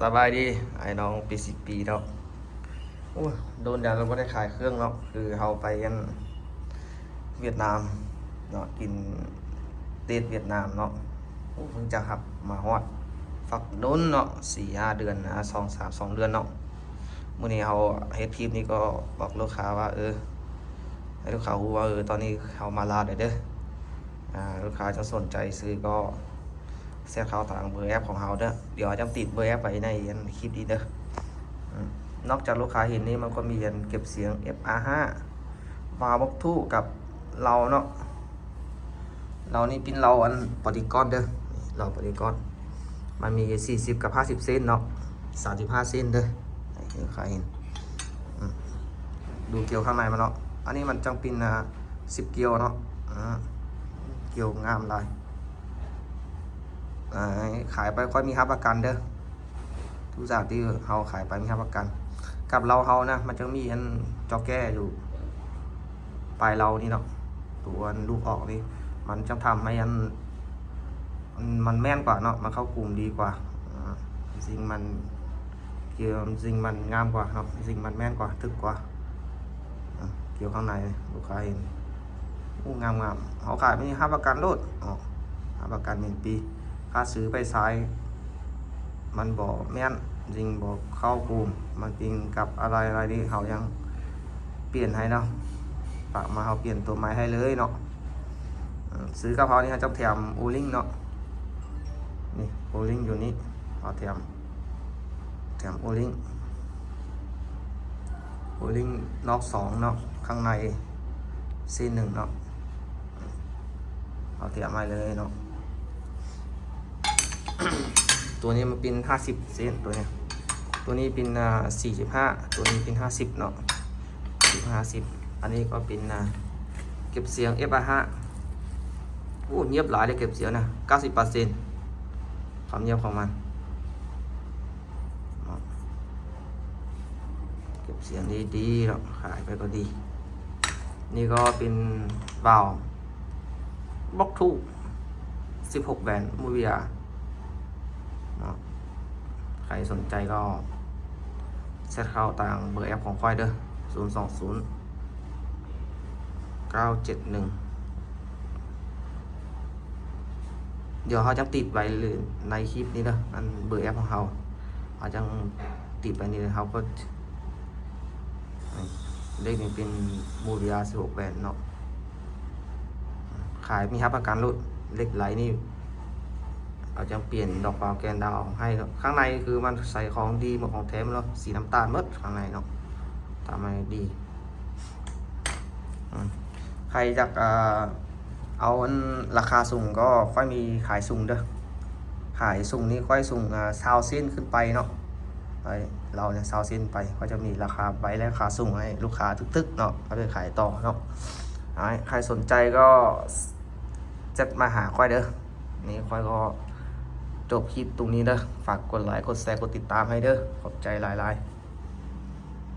สบายดีไอ้น้องปี10 ปีแล้วโอ้ยโดนแดดเราไม่ได้ขายเครื่องเนาะคือเราไปกันเวียดนามเนาะกินเตดเวียดนามเนาะโอ้เพิ่งจะขับมาฮอดฝักโดนเนาะ4-5 เดือนนะ2-3-2 เดือนเนาะมื้อนี้เราเฮ็ดคลิปนี้ก็บอกลูกค้าว่าให้ลูกค้ารู้ว่าตอนนี้เขามาลาวเด้อลูกค้าจะสนใจซื้อก็แซดเข้าทางเบอร์แอปของเราเด้อเดี๋ยวจะติดเบอร์แอปไปในคลิปนี้เด้อนอกจากลูกค้าเห็นนี่มันก็มีเก็บเสียง FR5 วาล์วบอกทู่กับเราเนาะเรานี่เป็นเราปฏิกรเด้อเราปฏิกรมันมี40กับ50เซนเนาะ35เซนเด้อให้ลูกค้าเห็นดูเกลียวข้างในมันเนาะอันนี้มันจังเป็น10 เกลียวเนาะเกลียวงามลายขายไปค่อยมีรับประกันเด้อทุกอย่างที่เราขายไปมีรับประกันกับเรานะมันจะมีจอแก้อยู่ปลายเรานี่เนาะตัวลูกออกนี่มันจะทำให้มันแม่นกว่าเนาะมันเข้ากลุ่มดีกว่าสิ่งมันเกี่ยวสิ่งมันงามกว่าเนาะสิ่งมันแม่นกว่าทึกกว่าเกี่ยวข้างในลูกค้าเห็นงามเขาขายไม่มีรับประกันโลดรับประกัน1 ปีค่าซื้อไปซ้ายมันบอกแม่นจริงบอกเข้ากลุ่มมันจริงกับอะไรนี่เขายังเปลี่ยนให้เนาะฝากมาเขาเปลี่ยนตัวไม้ให้เลยเนาะซื้อกับเขานี่เขาจะแถมโอลิงเนาะนี่โอลิงอยู่นี่เขาแถมโอลิงนอก2เนาะข้างในเส้น1เนาะเขาแถมให้เลยเนาะ ตัวนี้มันเป็น50เซนตัวนี้เป็น45ตัวนี้เป็น50เนาะ50อันนี้ก็เป็นเก็บเสียง FR5 โอ้เงียบหลายเลยเก็บเสียงนะ90%ความเงียบของมันเก็บเสียงดีๆเนาะขายไปก็ดีนี่ก็เป็นวาล์วบล็อกทู16 แบนมูเวียใครสนใจก็แชทเข้าต่างเบอร์แอปของค่อยเด้อ020 971เดี๋ยวเขาจะติดไว้หรือในคลิปนี้เด้ออันเบอร์แอปของเขาจะติดไปนี่เขาก็เลขนี้เป็นมูเรีย16 แบนเนาะขายมีรับประกันรุ่นเล็กไหลนี่เราจะเปลี่ยนดอกเปล่าแกนดาวให้ข้างในคือมันใส่ของดีหมดของแท้แล้วสีน้ำตาลมดข้างในเนาะทำให้ดีใครอยากเอาราคาสูงก็ค่อยมีขายสูงเด้อขายสูงนี่ค่อยสูง20 เซนขึ้นไปเนาะเราเนี่ย20 เซนไปก็จะมีราคาใบและราคาสูงให้ลูกค้าทึกๆเนาะเอาไปขายต่อเนาะใครสนใจก็จะมาหาค่อยเด้อนี่ค่อยก็จบคลิปตรงนี้เด้อฝากกดไลค์กดแชร์กดติดตามให้เด้อขอบใจหลายๆ